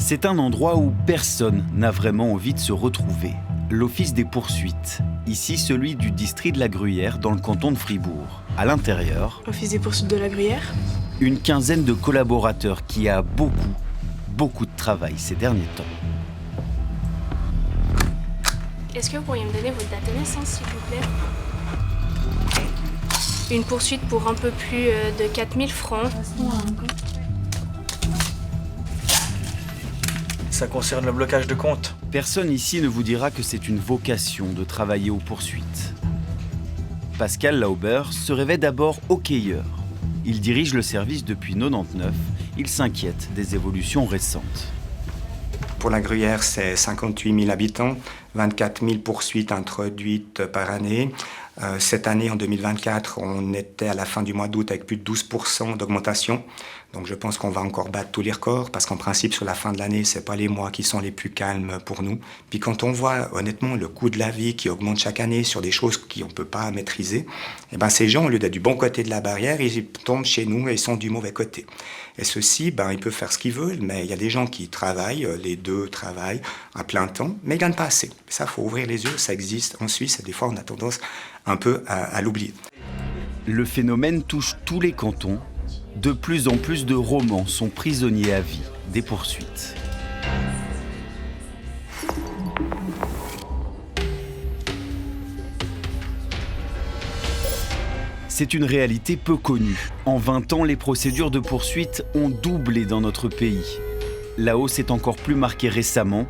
C'est un endroit où personne n'a vraiment envie de se retrouver. L'office des poursuites, ici celui du district de la Gruyère dans le canton de Fribourg. À l'intérieur, Office des poursuites de la Gruyère. Une quinzaine de collaborateurs qui a beaucoup de travail ces derniers temps. Est-ce que vous pourriez me donner votre date de naissance, s'il vous plaît? Une poursuite pour un peu plus de 4000 francs. Ça concerne le blocage de compte. Personne ici ne vous dira que c'est une vocation de travailler aux poursuites. Pascal Lauber se rêvait d'abord hockeyeur. Il dirige le service depuis 1999. Il s'inquiète des évolutions récentes. Pour la Gruyère, c'est 58 000 habitants, 24 000 poursuites introduites par année. Cette année, en 2024, on était à la fin du mois d'août avec plus de 12% d'augmentation. Donc je pense qu'on va encore battre tous les records parce qu'en principe, sur la fin de l'année, ce n'est pas les mois qui sont les plus calmes pour nous. Puis quand on voit honnêtement le coût de la vie qui augmente chaque année sur des choses qu'on ne peut pas maîtriser, eh ben, ces gens, au lieu d'être du bon côté de la barrière, ils tombent chez nous et ils sont du mauvais côté. Et ceux-ci, ils peuvent faire ce qu'ils veulent, mais il y a des gens qui travaillent, les deux travaillent à plein temps, mais ils ne gagnent pas assez. Ça, il faut ouvrir les yeux, ça existe en Suisse et des fois on a tendance un peu à l'oublier. Le phénomène touche tous les cantons. De plus en plus de romans sont prisonniers à vie des poursuites. C'est une réalité peu connue. En 20 ans, les procédures de poursuite ont doublé dans notre pays. La hausse est encore plus marquée récemment.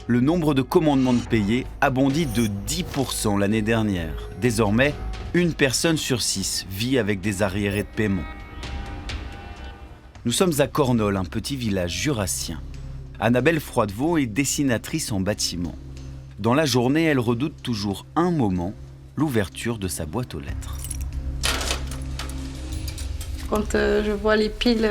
Le nombre de commandements de payer a bondi de 10% l'année dernière. Désormais, une personne sur 6 vit avec des arriérés de paiement. Nous sommes à Cornol, un petit village jurassien. Annabelle Froidevaux est dessinatrice en bâtiment. Dans la journée, elle redoute toujours un moment, l'ouverture de sa boîte aux lettres. Quand je vois les piles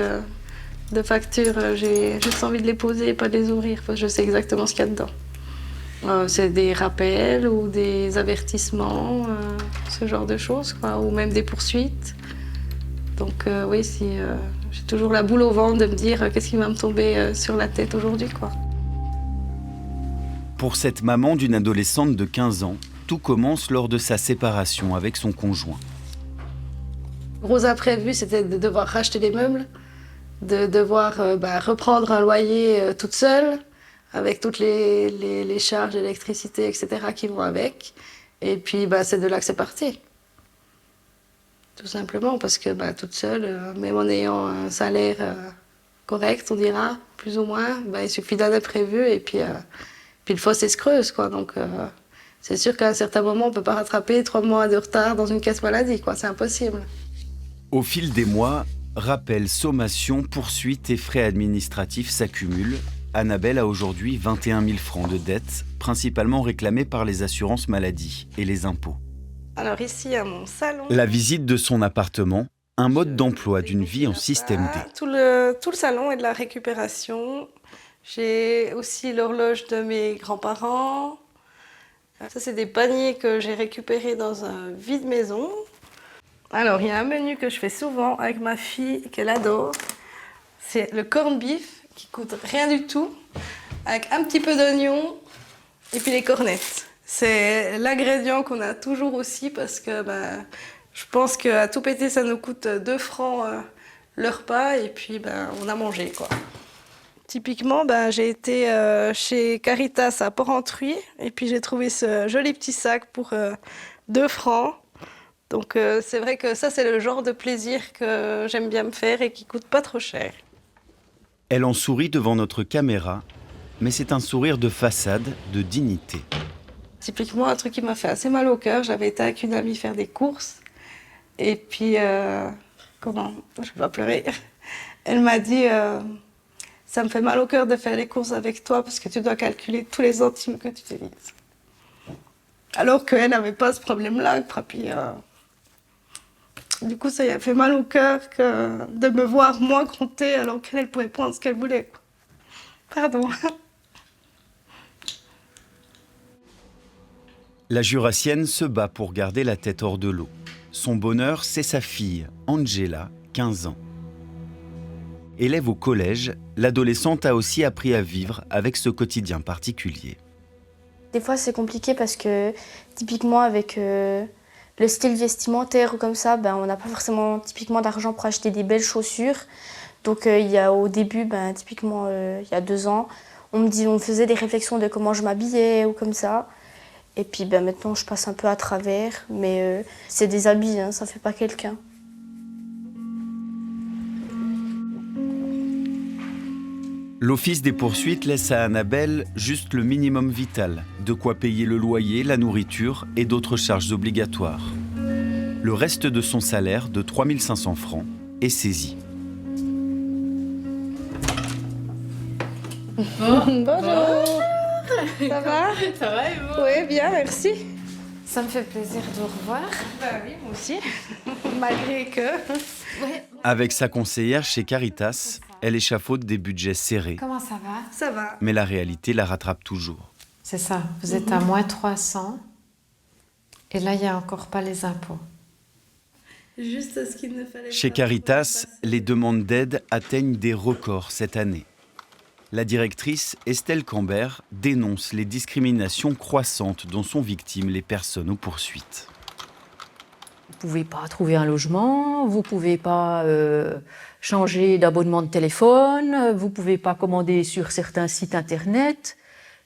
de factures, j'ai juste envie de les poser et pas de les ouvrir, parce que je sais exactement ce qu'il y a dedans. C'est des rappels ou des avertissements, ce genre de choses, quoi, ou même des poursuites. Donc oui, j'ai toujours la boule au ventre de me dire qu'est-ce qui va me tomber sur la tête aujourd'hui, quoi. Pour cette maman d'une adolescente de 15 ans, tout commence lors de sa séparation avec son conjoint. Gros imprévu, c'était de devoir racheter des meubles, de devoir reprendre un loyer toute seule, avec toutes les charges d'électricité, etc. qui vont avec. Et puis c'est de là que c'est parti. Tout simplement parce que toute seule, même en ayant un salaire correct, on dira, plus ou moins, il suffit d'un imprévu et puis le fossé se creuse, quoi. Donc c'est sûr qu'à un certain moment, on ne peut pas rattraper 3 mois de retard dans une caisse maladie, quoi. C'est impossible. Au fil des mois, rappels, sommations, poursuites et frais administratifs s'accumulent. Annabelle a aujourd'hui 21 000 francs de dettes, principalement réclamées par les assurances maladie et les impôts. Alors ici, à mon salon... La visite de son appartement, un mode d'emploi d'une vie en système D. Tout le salon est de la récupération. J'ai aussi l'horloge de mes grands-parents. Ça, c'est des paniers que j'ai récupérés dans un vide-maison. Alors, il y a un menu que je fais souvent avec ma fille, qu'elle adore. C'est le corned beef, qui coûte rien du tout, avec un petit peu d'oignon et puis les cornettes. C'est l'ingrédient qu'on a toujours aussi parce que je pense qu'à tout péter, ça nous coûte 2 francs le repas et puis on a mangé, quoi. Typiquement, j'ai été chez Caritas à Porrentruy et puis j'ai trouvé ce joli petit sac pour 2 francs. Donc c'est vrai que ça, c'est le genre de plaisir que j'aime bien me faire et qui coûte pas trop cher. Elle en sourit devant notre caméra, mais c'est un sourire de façade, de dignité. Typiquement, un truc qui m'a fait assez mal au cœur, j'avais été avec une amie faire des courses. Et puis, je vais pas pleurer. Elle m'a dit, ça me fait mal au cœur de faire les courses avec toi parce que tu dois calculer tous les centimes que tu utilises. Alors qu'elle n'avait pas ce problème-là. Puis, du coup, ça lui a fait mal au cœur de me voir moins compter alors qu'elle pouvait prendre ce qu'elle voulait. Pardon. La jurassienne se bat pour garder la tête hors de l'eau. Son bonheur, c'est sa fille, Angela, 15 ans. Élève au collège, l'adolescente a aussi appris à vivre avec ce quotidien particulier. Des fois, c'est compliqué parce que, typiquement, avec le style vestimentaire ou comme ça, on n'a pas forcément typiquement d'argent pour acheter des belles chaussures. Donc, au début, typiquement, il y a 2 ans, on me faisait des réflexions de comment je m'habillais ou comme ça. Et puis, maintenant, je passe un peu à travers. Mais c'est des habits, hein, ça ne fait pas quelqu'un. L'Office des poursuites laisse à Annabelle juste le minimum vital, de quoi payer le loyer, la nourriture et d'autres charges obligatoires. Le reste de son salaire, de 3 500 francs, est saisi. Bonjour. Ça va? Ça va et vous? Oui, bien, merci. Ça me fait plaisir de vous revoir. Oui, moi aussi. Malgré que... Avec sa conseillère chez Caritas, elle échafaude des budgets serrés. Comment ça va? Ça va. Mais la réalité la rattrape toujours. C'est ça, vous êtes à moins 300. Et là, il n'y a encore pas les impôts. Juste ce qu'il ne fallait Chez pas Caritas, pour les demandes d'aide atteignent des records cette année. La directrice Estelle Cambert dénonce les discriminations croissantes dont sont victimes les personnes aux poursuites. Vous ne pouvez pas trouver un logement, vous ne pouvez pas changer d'abonnement de téléphone, vous ne pouvez pas commander sur certains sites internet,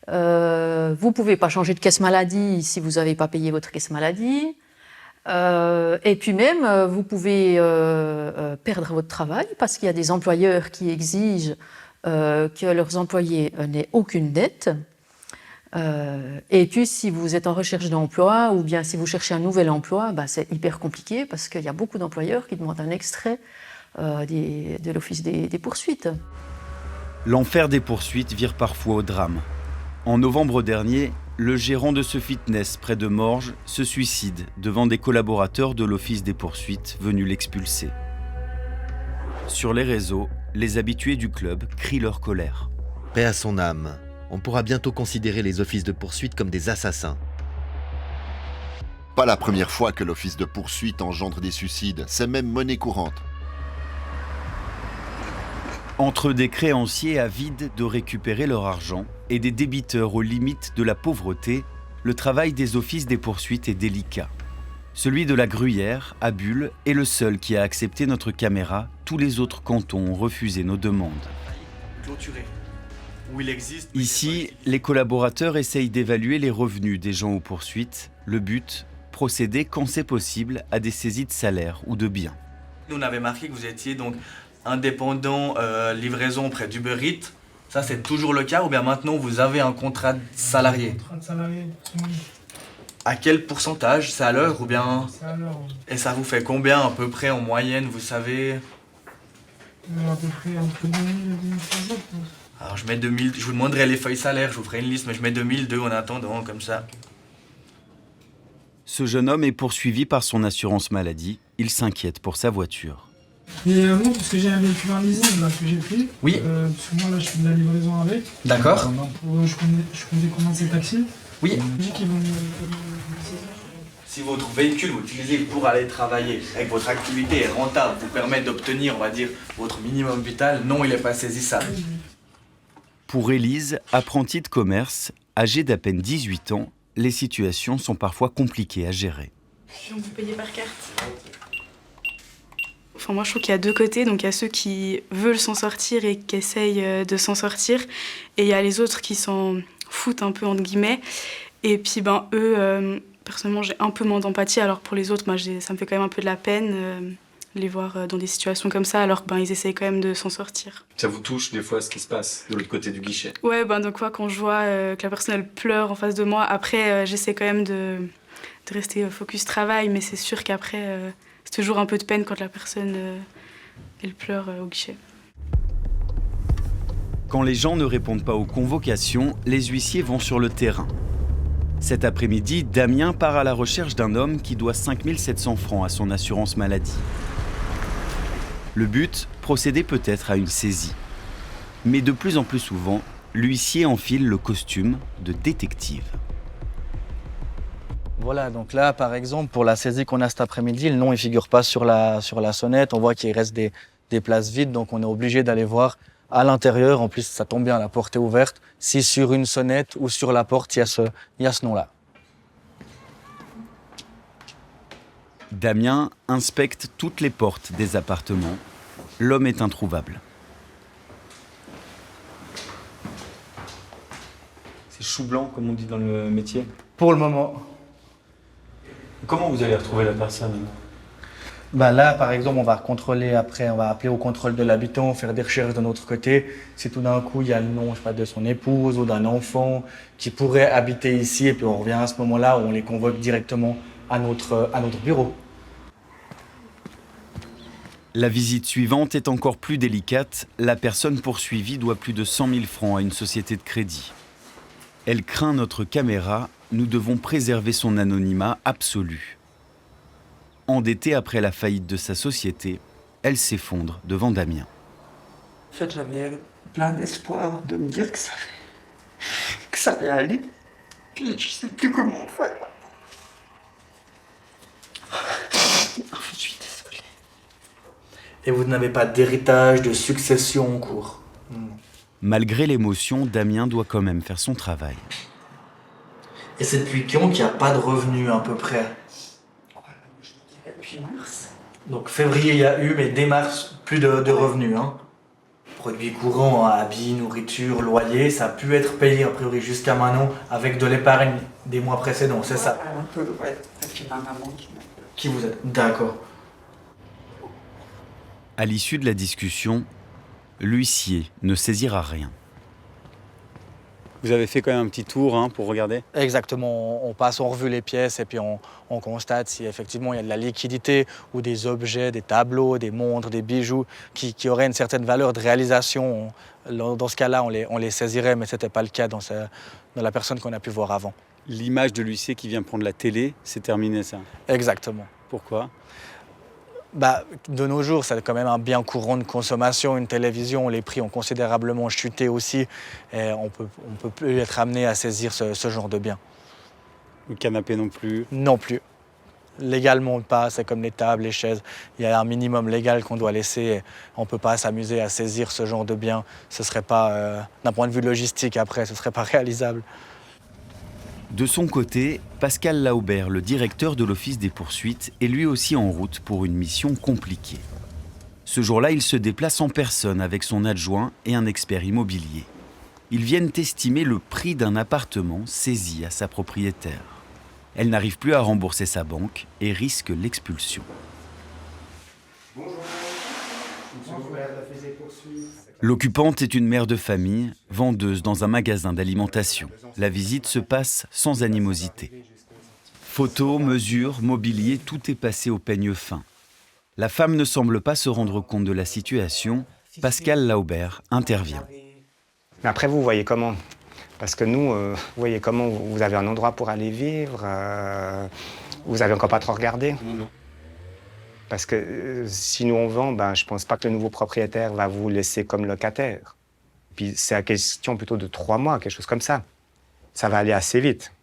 vous ne pouvez pas changer de caisse maladie si vous n'avez pas payé votre caisse maladie. Et puis même, vous pouvez perdre votre travail parce qu'il y a des employeurs qui exigent que leurs employés n'aient aucune dette. Et puis, si vous êtes en recherche d'emploi ou bien si vous cherchez un nouvel emploi, c'est hyper compliqué parce qu'il y a beaucoup d'employeurs qui demandent un extrait de l'Office des poursuites. L'enfer des poursuites vire parfois au drame. En novembre dernier, le gérant de ce fitness près de Morges se suicide devant des collaborateurs de l'Office des poursuites venus l'expulser. Sur les réseaux, les habitués du club crient leur colère. Paix à son âme. On pourra bientôt considérer les offices de poursuite comme des assassins. Pas la première fois que l'office de poursuite engendre des suicides, c'est même monnaie courante. Entre des créanciers avides de récupérer leur argent et des débiteurs aux limites de la pauvreté, le travail des offices des poursuites est délicat. Celui de la Gruyère, à Bulle, est le seul qui a accepté notre caméra. Tous les autres cantons ont refusé nos demandes. Clôturé. Où il existe. Ici, les collaborateurs essayent d'évaluer les revenus des gens aux poursuites. Le but, procéder quand c'est possible à des saisies de salaire ou de biens. Nous, on avait marqué que vous étiez donc indépendant livraison auprès d'Uber Eats. Ça, c'est toujours le cas ou bien maintenant vous avez un contrat de salarié? Contrat de salarié, À quel pourcentage? C'est à l'heure ou bien? c'est à l'heure. Et ça vous fait combien à peu près en moyenne, vous savez? À peu près entre 2000 et 2500. Alors je mets 2000, je vous demanderai les feuilles salaires, je vous ferai une liste, mais je mets 2002 en attendant, comme ça. Ce jeune homme est poursuivi par son assurance maladie. Il s'inquiète pour sa voiture. Et moi, parce que j'ai un véhicule en leasing là, que j'ai pris. Oui. Parce que moi, là, je fais de la livraison avec. D'accord. Je comptais commander ces taxis. Oui. Je dis qu'ils vont me... Si votre véhicule vous l'utilisez pour aller travailler et que votre activité est rentable, vous permet d'obtenir, on va dire, votre minimum vital, non, il n'est pas saisissable. Pour Élise, apprentie de commerce, âgée d'à peine 18 ans, les situations sont parfois compliquées à gérer. On peut payer par carte. Enfin, moi, je trouve qu'il y a deux côtés. Donc, il y a ceux qui veulent s'en sortir et qui essayent de s'en sortir. Et il y a les autres qui s'en foutent un peu, entre guillemets. Et puis, eux, personnellement, j'ai un peu moins d'empathie. Alors, pour les autres, moi, ça me fait quand même un peu de la peine les voir dans des situations comme ça, alors qu'ils essayent quand même de s'en sortir. Ça vous touche des fois ce qui se passe de l'autre côté du guichet? Ouais, donc quand je vois que la personne elle pleure en face de moi, après j'essaie quand même de rester focus travail, mais c'est sûr qu'après c'est toujours un peu de peine quand la personne elle pleure au guichet. Quand les gens ne répondent pas aux convocations, les huissiers vont sur le terrain. Cet après-midi, Damien part à la recherche d'un homme qui doit 5 700 francs à son assurance maladie. Le but, procéder peut-être à une saisie. Mais de plus en plus souvent, l'huissier enfile le costume de détective. Voilà, donc là, par exemple, pour la saisie qu'on a cet après-midi, le nom ne figure pas sur la sonnette. On voit qu'il reste des des places vides, donc on est obligé d'aller voir à l'intérieur. En plus, ça tombe bien, la porte est ouverte. Si sur une sonnette ou sur la porte, il y a ce nom-là. Damien inspecte toutes les portes des appartements. L'homme est introuvable. C'est chou blanc, comme on dit dans le métier. Pour le moment. Comment vous allez retrouver la personne? Ben là, par exemple, on va contrôler après, on va appeler au contrôle de l'habitant, faire des recherches de notre côté. Si tout d'un coup, il y a le nom, je sais pas, de son épouse ou d'un enfant qui pourrait habiter ici, et puis on revient à ce moment-là où on les convoque directement à notre bureau. La visite suivante est encore plus délicate. La personne poursuivie doit plus de 100 000 francs à une société de crédit. Elle craint notre caméra. Nous devons préserver son anonymat absolu. Endettée après la faillite de sa société, elle s'effondre devant Damien. En fait, j'avais plein d'espoir de me dire que ça allait aller. Puis je sais plus comment faire. Je suis désolé. Et vous n'avez pas d'héritage, de succession en cours? Malgré l'émotion, Damien doit quand même faire son travail. Et c'est depuis quand qu'il n'y a pas de revenus à peu près? Depuis mars. Donc février il y a eu, mais dès mars, plus de revenus. Hein. Produits courants, habits, nourriture, loyer, ça a pu être payé a priori jusqu'à maintenant avec de l'épargne des mois précédents, c'est ça? Un peu, ouais. Et puis ma maman Qui vous êtes? D'accord. À l'issue de la discussion, l'huissier ne saisira rien. Vous avez fait quand même un petit tour pour regarder? Exactement, on passe en revue les pièces et puis on constate si effectivement il y a de la liquidité ou des objets, des tableaux, des montres, des bijoux qui auraient une certaine valeur de réalisation. Dans ce cas-là, on les saisirait, mais ce n'était pas le cas dans la personne qu'on a pu voir avant. L'image de l'huissier qui vient prendre la télé, c'est terminé ça? Exactement. Pourquoi? De nos jours, c'est quand même un bien courant de consommation. Une télévision, les prix ont considérablement chuté aussi. Et on peut plus être amené à saisir ce genre de bien. Le canapé non plus? Non plus. Légalement pas, c'est comme les tables, les chaises. Il y a un minimum légal qu'on doit laisser. On ne peut pas s'amuser à saisir ce genre de bien. Ce serait pas, d'un point de vue logistique après, ce ne serait pas réalisable. De son côté, Pascal Laubert, le directeur de l'Office des poursuites, est lui aussi en route pour une mission compliquée. Ce jour-là, il se déplace en personne avec son adjoint et un expert immobilier. Ils viennent estimer le prix d'un appartement saisi à sa propriétaire. Elle n'arrive plus à rembourser sa banque et risque l'expulsion. L'occupante est une mère de famille, vendeuse dans un magasin d'alimentation. La visite se passe sans animosité. Photos, mesures, mobilier, tout est passé au peigne fin. La femme ne semble pas se rendre compte de la situation. Pascal Laubert intervient. Mais après, vous voyez comment? Parce que nous, vous voyez comment vous avez un endroit pour aller vivre, vous avez encore pas trop regardé. Non. Parce que si nous on vend, je pense pas que le nouveau propriétaire va vous laisser comme locataire. Puis c'est la question plutôt de 3 mois, quelque chose comme ça. Ça va aller assez vite.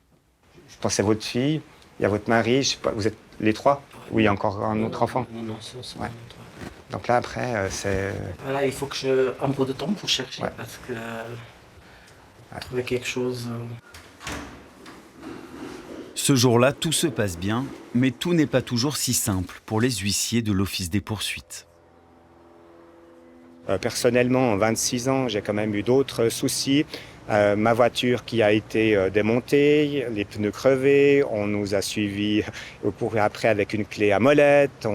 Je pense à votre fille, il y a votre mari, je sais pas, vous êtes les 3? Ou il y a encore un autre enfant? Non, c'est ouais. Donc là, après, c'est... Voilà, il faut que j'ai un peu de temps pour chercher, ouais. Parce que trouver quelque chose... Ce jour-là, tout se passe bien, mais tout n'est pas toujours si simple pour les huissiers de l'Office des poursuites. Personnellement, en 26 ans, j'ai quand même eu d'autres soucis. Ma voiture qui a été démontée, les pneus crevés, on nous a suivis après avec une clé à molette.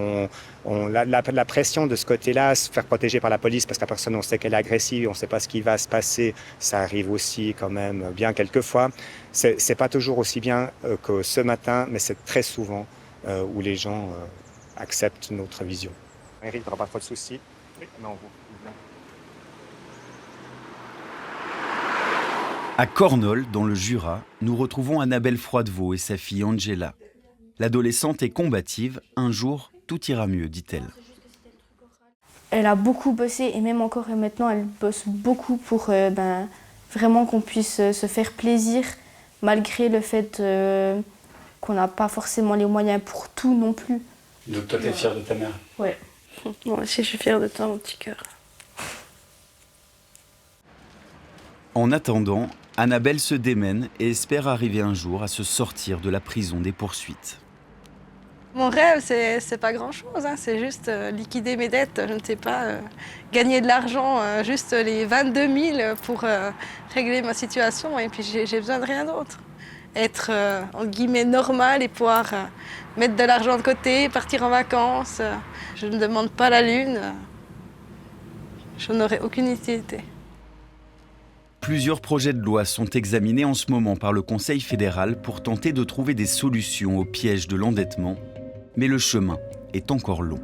La pression de ce côté-là, se faire protéger par la police parce que la personne, on sait qu'elle est agressive, on ne sait pas ce qui va se passer, ça arrive aussi quand même bien quelquefois. C'est pas toujours aussi bien que ce matin, mais c'est très souvent où les gens acceptent notre vision. Eric, tu n'auras pas trop de soucis? Non, À Cornol, dans le Jura, nous retrouvons Annabelle Froidevaux et sa fille Angela. L'adolescente est combative. Un jour, tout ira mieux, dit-elle. Elle a beaucoup bossé et même encore maintenant, elle bosse beaucoup pour vraiment qu'on puisse se faire plaisir, malgré le fait qu'on n'a pas forcément les moyens pour tout non plus. Donc toi, t'es fière de ta mère? Ouais. Moi aussi, je suis fière de toi, mon petit cœur. En attendant, Annabelle se démène et espère arriver un jour à se sortir de la prison des poursuites. Mon rêve, c'est pas grand-chose, hein. C'est juste liquider mes dettes, je ne sais pas, gagner de l'argent, juste les 22 000 pour régler ma situation, et puis j'ai besoin de rien d'autre. Être, en guillemets, normal et pouvoir mettre de l'argent de côté, partir en vacances. Je ne demande pas la lune, je n'aurai aucune utilité. Plusieurs projets de loi sont examinés en ce moment par le Conseil fédéral pour tenter de trouver des solutions au piège de l'endettement, mais le chemin est encore long.